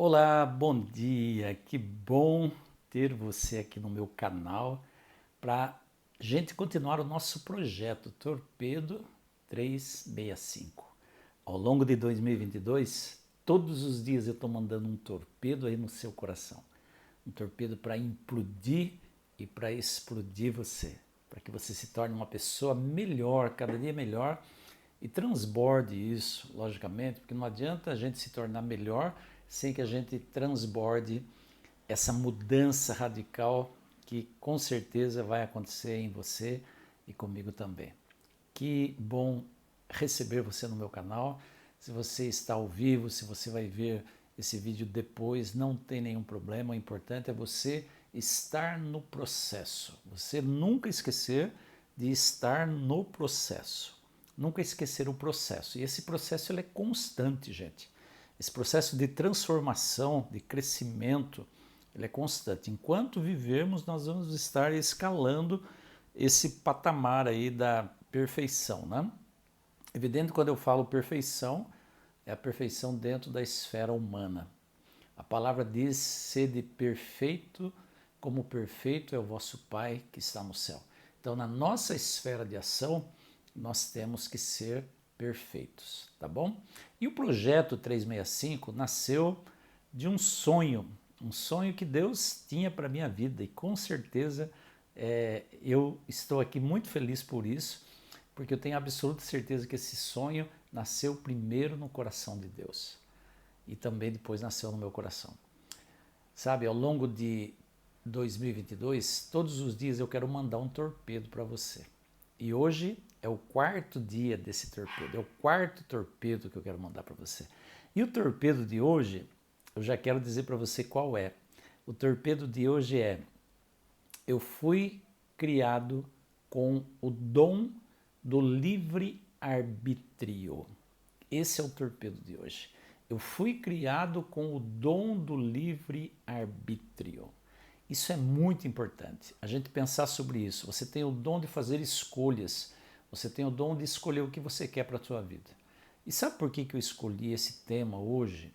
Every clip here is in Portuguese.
Olá, bom dia, que bom ter você aqui no meu canal para gente continuar o nosso projeto Torpedo 365. Ao longo de 2022, todos os dias eu estou mandando um torpedo aí no seu coração, um torpedo para implodir e para explodir você, para que você se torne uma pessoa melhor, cada dia melhor, e transborde isso, logicamente, porque não adianta a gente se tornar melhor sem que a gente transborde essa mudança radical que com certeza vai acontecer em você e comigo também. Que bom receber você no meu canal. Se você está ao vivo, se você vai ver esse vídeo depois, não tem nenhum problema. O importante é você estar no processo. Você nunca esquecer de estar no processo. Nunca esquecer o processo. E esse processo ele é constante, gente. Esse processo de transformação, de crescimento, ele é constante. Enquanto vivermos, nós vamos estar escalando esse patamar aí da perfeição, né? Evidente, quando eu falo perfeição, é a perfeição dentro da esfera humana. A palavra diz: sede perfeito, como perfeito é o vosso Pai que está no céu. Então, na nossa esfera de ação, nós temos que ser perfeitos, tá bom? E o projeto 365 nasceu de um sonho que Deus tinha para a minha vida e com certeza eu estou aqui muito feliz por isso, porque eu tenho absoluta certeza que esse sonho nasceu primeiro no coração de Deus e também depois nasceu no meu coração. Sabe, ao longo de 2022, todos os dias eu quero mandar um torpedo para você. E hoje é o quarto dia desse torpedo, é o quarto torpedo que eu quero mandar para você. E o torpedo de hoje, eu já quero dizer para você qual é. O torpedo de hoje é: eu fui criado com o dom do livre-arbítrio. Esse é o torpedo de hoje. Eu fui criado com o dom do livre-arbítrio. Isso é muito importante, a gente pensar sobre isso. Você tem o dom de fazer escolhas, você tem o dom de escolher o que você quer para a sua vida. E sabe por que eu escolhi esse tema hoje?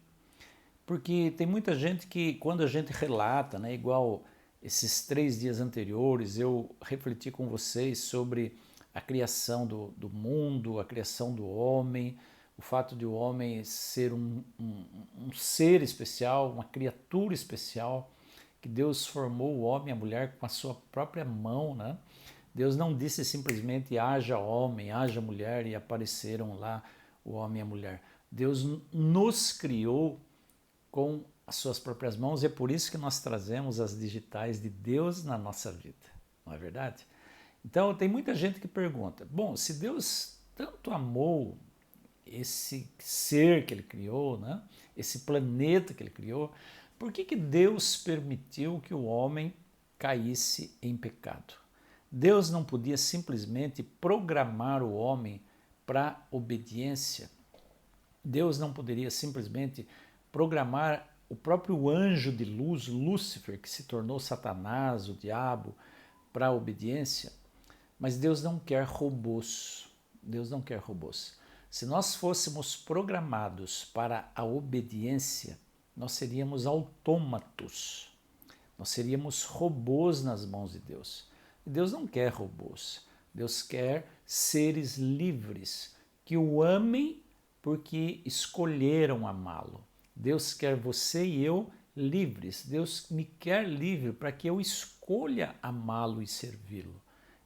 Porque tem muita gente que, quando a gente relata, né, igual esses 3 dias anteriores, eu refleti com vocês sobre a criação do mundo, a criação do homem, o fato de o homem ser um ser especial, uma criatura especial, que Deus formou o homem e a mulher com a sua própria mão, né? Deus não disse simplesmente haja homem, haja mulher e apareceram lá o homem e a mulher. Deus nos criou com as suas próprias mãos e é por isso que nós trazemos as digitais de Deus na nossa vida, não é verdade? Então tem muita gente que pergunta, bom, se Deus tanto amou esse ser que ele criou, né? Esse planeta que ele criou, por que Deus permitiu que o homem caísse em pecado? Deus não podia simplesmente programar o homem para obediência. Deus não poderia simplesmente programar o próprio anjo de luz, Lúcifer, que se tornou Satanás, o diabo, para a obediência. Mas Deus não quer robôs. Deus não quer robôs. Se nós fôssemos programados para a obediência, nós seríamos autômatos. Nós seríamos robôs nas mãos de Deus. E Deus não quer robôs. Deus quer seres livres que o amem porque escolheram amá-lo. Deus quer você e eu livres. Deus me quer livre para que eu escolha amá-lo e servi-lo.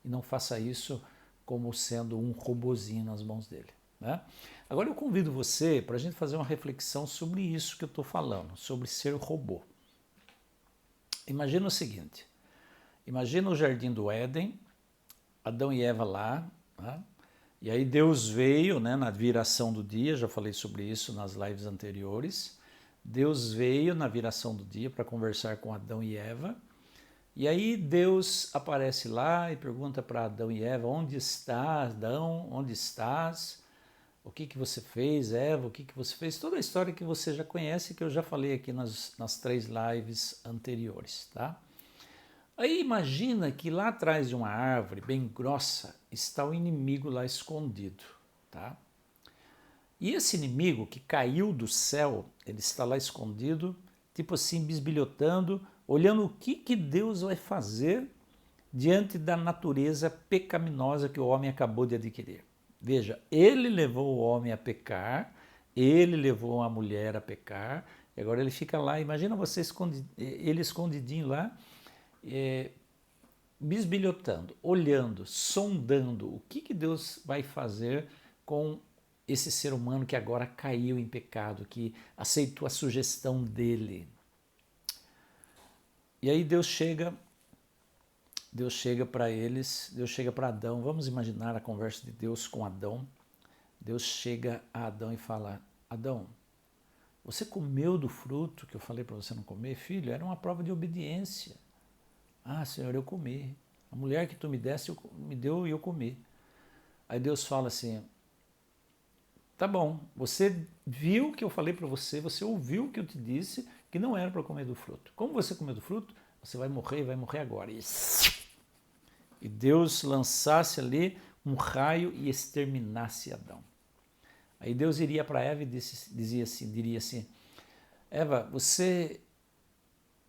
E não faça isso como sendo um robozinho nas mãos dele, né? Agora eu convido você para a gente fazer uma reflexão sobre isso que eu estou falando, sobre ser robô. Imagina o seguinte, imagina o jardim do Éden, Adão e Eva lá, né? E aí Deus veio, né, na viração do dia, já falei sobre isso nas lives anteriores, Deus veio na viração do dia para conversar com Adão e Eva, e aí Deus aparece lá e pergunta para Adão e Eva: onde estás, Adão, onde estás? O que você fez, Eva, o que você fez? Toda a história que você já conhece, que eu já falei aqui nas 3 lives anteriores, tá? Aí imagina que lá atrás de uma árvore bem grossa está o inimigo lá escondido, tá? E esse inimigo que caiu do céu, ele está lá escondido, tipo assim, bisbilhotando, olhando o que Deus vai fazer diante da natureza pecaminosa que o homem acabou de adquirir. Veja, ele levou o homem a pecar, ele levou a mulher a pecar, e agora ele fica lá, imagina você ele escondidinho lá, bisbilhotando, olhando, sondando o que Deus vai fazer com esse ser humano que agora caiu em pecado, que aceitou a sugestão dele. E aí Deus chega para eles, Deus chega para Adão, vamos imaginar a conversa de Deus com Adão. Deus chega a Adão e fala: Adão, você comeu do fruto que eu falei para você não comer? Filho, era uma prova de obediência. Ah, Senhor, eu comi. A mulher que tu me desse, me deu e eu comi. Aí Deus fala assim: tá bom, você viu o que eu falei para você, você ouviu o que eu te disse, que não era para comer do fruto. Como você comeu do fruto, você vai morrer agora. E Deus lançasse ali um raio e exterminasse Adão. Aí Deus iria para Eva e diria assim: Eva, você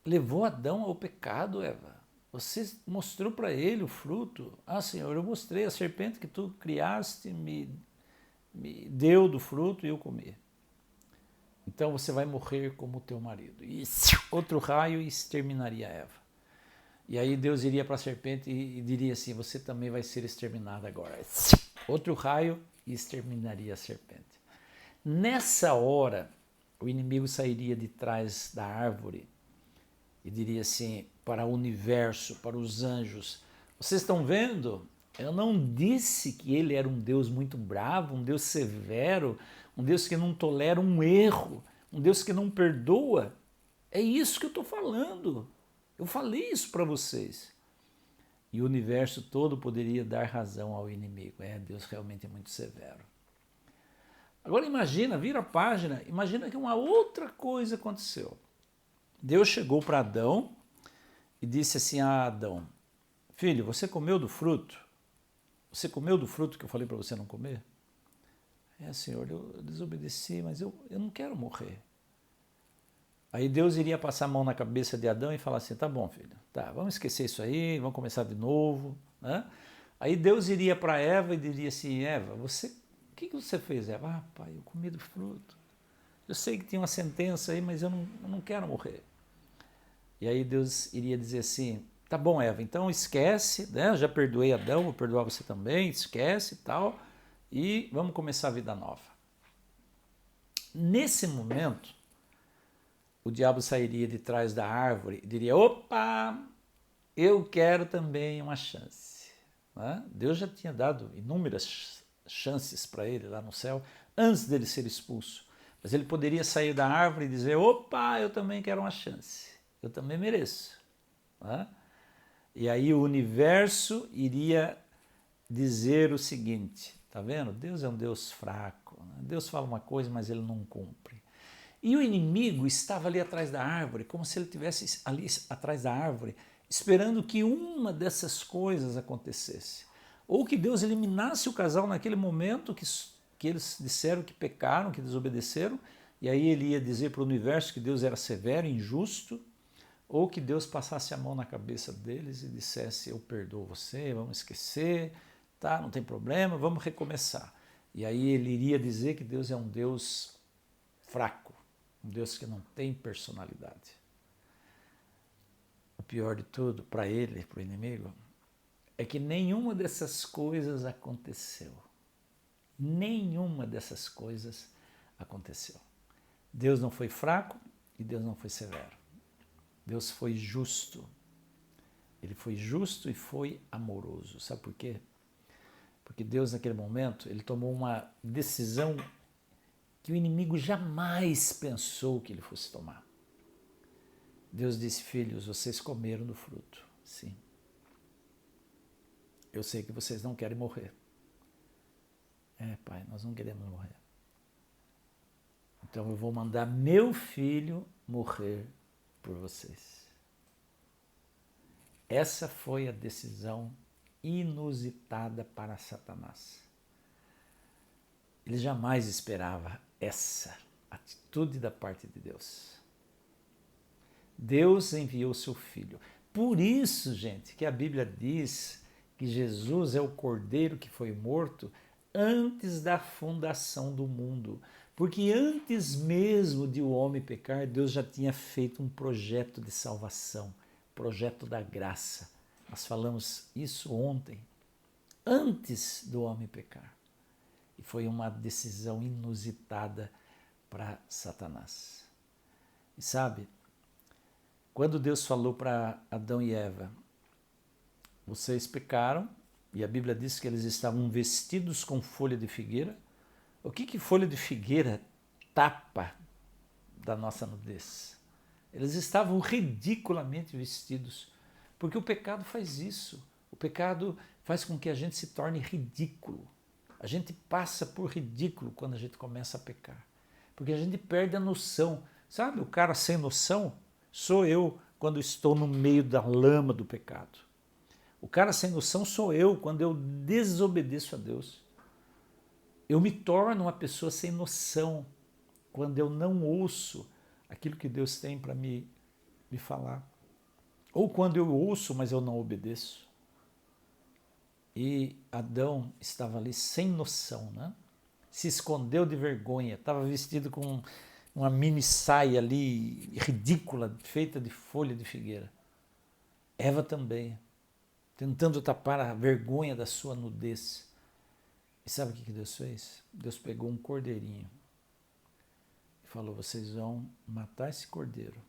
levou Adão ao pecado, Eva. Você mostrou para ele o fruto. Ah, Senhor, eu mostrei, a serpente que tu criaste me deu do fruto e eu comi. Então você vai morrer como teu marido. E outro raio exterminaria Eva. E aí Deus iria para a serpente e diria assim: você também vai ser exterminada agora. Outro raio e exterminaria a serpente. Nessa hora, o inimigo sairia de trás da árvore e diria assim para o universo, para os anjos: vocês estão vendo? Eu não disse que ele era um Deus muito bravo, um Deus severo, um Deus que não tolera um erro, um Deus que não perdoa. É isso que eu estou falando. Eu falei isso para vocês. E o universo todo poderia dar razão ao inimigo. Deus realmente é muito severo. Agora imagina, vira a página, imagina que uma outra coisa aconteceu. Deus chegou para Adão e disse assim a Adão: filho, você comeu do fruto? Você comeu do fruto que eu falei para você não comer? Senhor, eu desobedeci, mas eu não quero morrer. Aí Deus iria passar a mão na cabeça de Adão e falar assim: tá bom, filho, tá, vamos esquecer isso aí, vamos começar de novo. Né? Aí Deus iria para Eva e diria assim: Eva, o que você fez, Eva? Ah, pai, eu comi do fruto. Eu sei que tem uma sentença aí, mas eu não quero morrer. E aí Deus iria dizer assim: tá bom, Eva, então esquece, né? Eu já perdoei Adão, vou perdoar você também, esquece e tal, e vamos começar a vida nova. Nesse momento, o diabo sairia de trás da árvore e diria: opa, eu quero também uma chance. Né? Deus já tinha dado inúmeras chances para ele lá no céu, antes dele ser expulso. Mas ele poderia sair da árvore e dizer: opa, eu também quero uma chance, eu também mereço. Né? E aí o universo iria dizer o seguinte: tá vendo? Deus é um Deus fraco. Né? Deus fala uma coisa, mas ele não cumpre. E o inimigo estava ali atrás da árvore, como se ele estivesse ali atrás da árvore, esperando que uma dessas coisas acontecesse. Ou que Deus eliminasse o casal naquele momento que eles disseram que pecaram, que desobedeceram, e aí ele ia dizer para o universo que Deus era severo, injusto, ou que Deus passasse a mão na cabeça deles e dissesse: eu perdoo você, vamos esquecer, tá, não tem problema, vamos recomeçar. E aí ele iria dizer que Deus é um Deus fraco, um Deus que não tem personalidade. O pior de tudo, para ele, para o inimigo, é que nenhuma dessas coisas aconteceu. Nenhuma dessas coisas aconteceu. Deus não foi fraco e Deus não foi severo. Deus foi justo. Ele foi justo e foi amoroso. Sabe por quê? Porque Deus, naquele momento, ele tomou uma decisão que o inimigo jamais pensou que ele fosse tomar. Deus disse: filhos, vocês comeram do fruto. Sim. Eu sei que vocês não querem morrer. Pai, nós não queremos morrer. Então eu vou mandar meu filho morrer por vocês. Essa foi a decisão inusitada para Satanás. Ele jamais esperava essa atitude da parte de Deus. Deus enviou seu Filho. Por isso, gente, que a Bíblia diz que Jesus é o Cordeiro que foi morto antes da fundação do mundo. Porque antes mesmo de o homem pecar, Deus já tinha feito um projeto de salvação, projeto da graça. Nós falamos isso ontem, antes do homem pecar. E foi uma decisão inusitada para Satanás. E sabe, quando Deus falou para Adão e Eva, vocês pecaram, e a Bíblia diz que eles estavam vestidos com folha de figueira. O que folha de figueira tapa da nossa nudez? Eles estavam ridiculamente vestidos, porque o pecado faz isso. O pecado faz com que a gente se torne ridículo. A gente passa por ridículo quando a gente começa a pecar, porque a gente perde a noção. Sabe, o cara sem noção sou eu quando estou no meio da lama do pecado. O cara sem noção sou eu quando eu desobedeço a Deus. Eu me torno uma pessoa sem noção quando eu não ouço aquilo que Deus tem para me falar. Ou quando eu ouço, mas eu não obedeço. E Adão estava ali sem noção, né? Se escondeu de vergonha, estava vestido com uma mini saia ali ridícula, feita de folha de figueira. Eva também, tentando tapar a vergonha da sua nudez. E sabe o que Deus fez? Deus pegou um cordeirinho e falou: vocês vão matar esse cordeiro,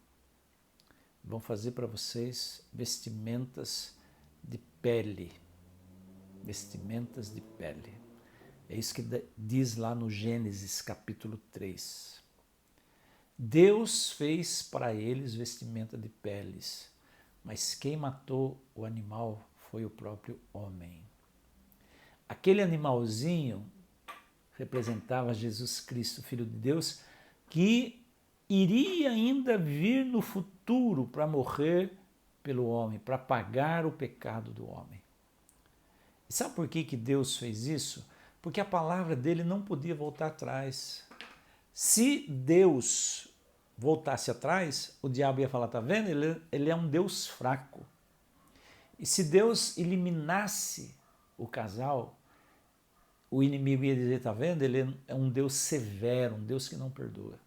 vão fazer para vocês vestimentas de pele. Vestimentas de pele. É isso que diz lá no Gênesis capítulo 3. Deus fez para eles vestimenta de peles, mas quem matou o animal foi o próprio homem. Aquele animalzinho representava Jesus Cristo, Filho de Deus, que iria ainda vir no futuro para morrer pelo homem, para pagar o pecado do homem. E sabe por que Deus fez isso? Porque a palavra dele não podia voltar atrás. Se Deus voltasse atrás, o diabo ia falar, tá vendo? Ele é um Deus fraco. E se Deus eliminasse o casal, o inimigo ia dizer, tá vendo? Ele é um Deus severo, um Deus que não perdoa.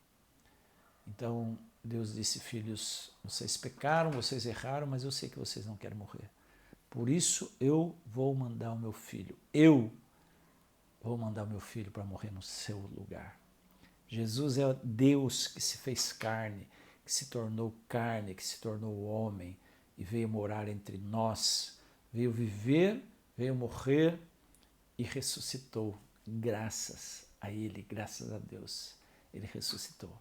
Então Deus disse, filhos, vocês pecaram, vocês erraram, mas eu sei que vocês não querem morrer. Por isso eu vou mandar o meu filho. Eu vou mandar o meu filho para morrer no seu lugar. Jesus é Deus que se fez carne, que se tornou carne, que se tornou homem e veio morar entre nós, veio viver, veio morrer e ressuscitou. Graças a Ele, graças a Deus, Ele ressuscitou.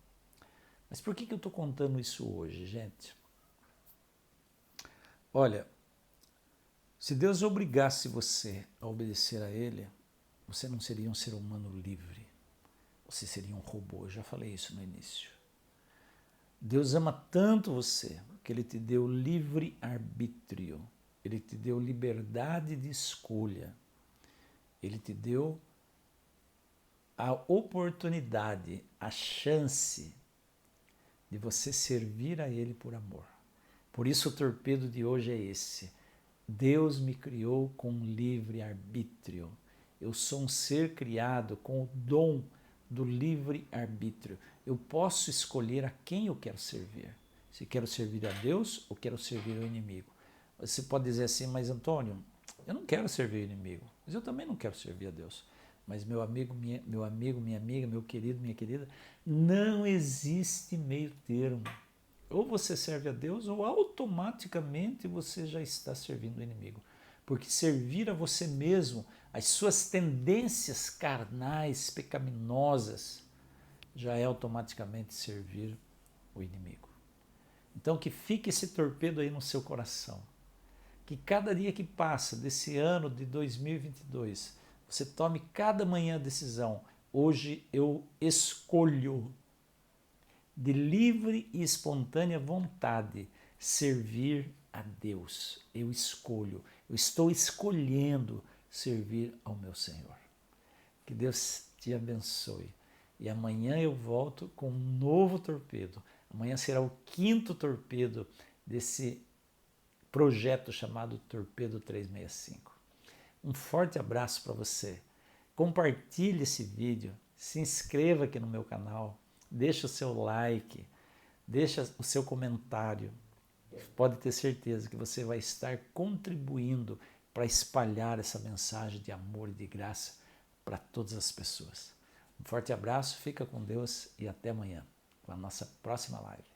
Mas por que eu estou contando isso hoje, gente? Olha, se Deus obrigasse você a obedecer a Ele, você não seria um ser humano livre. Você seria um robô. Eu já falei isso no início. Deus ama tanto você que Ele te deu livre arbítrio. Ele te deu liberdade de escolha. Ele te deu a oportunidade, a chance de você servir a Ele por amor. Por isso o torpedo de hoje é esse. Deus me criou com livre arbítrio. Eu sou um ser criado com o dom do livre arbítrio. Eu posso escolher a quem eu quero servir. Se quero servir a Deus ou quero servir ao inimigo. Você pode dizer assim, mas Antônio, eu não quero servir o inimigo, mas eu também não quero servir a Deus. Mas meu amigo, minha amiga, meu querido, minha querida, não existe meio termo. Ou você serve a Deus ou automaticamente você já está servindo o inimigo. Porque servir a você mesmo, as suas tendências carnais, pecaminosas, já é automaticamente servir o inimigo. Então que fique esse torpedo aí no seu coração. Que cada dia que passa desse ano de 2022, você tome cada manhã a decisão. Hoje eu escolho, de livre e espontânea vontade, servir a Deus. Eu escolho, eu estou escolhendo servir ao meu Senhor. Que Deus te abençoe. E amanhã eu volto com um novo torpedo. Amanhã será o 5º torpedo desse projeto chamado Torpedo 365. Um forte abraço para você. Compartilhe esse vídeo, se inscreva aqui no meu canal, deixa o seu like, deixa o seu comentário. Pode ter certeza que você vai estar contribuindo para espalhar essa mensagem de amor e de graça para todas as pessoas. Um forte abraço, fica com Deus e até amanhã, com a nossa próxima live.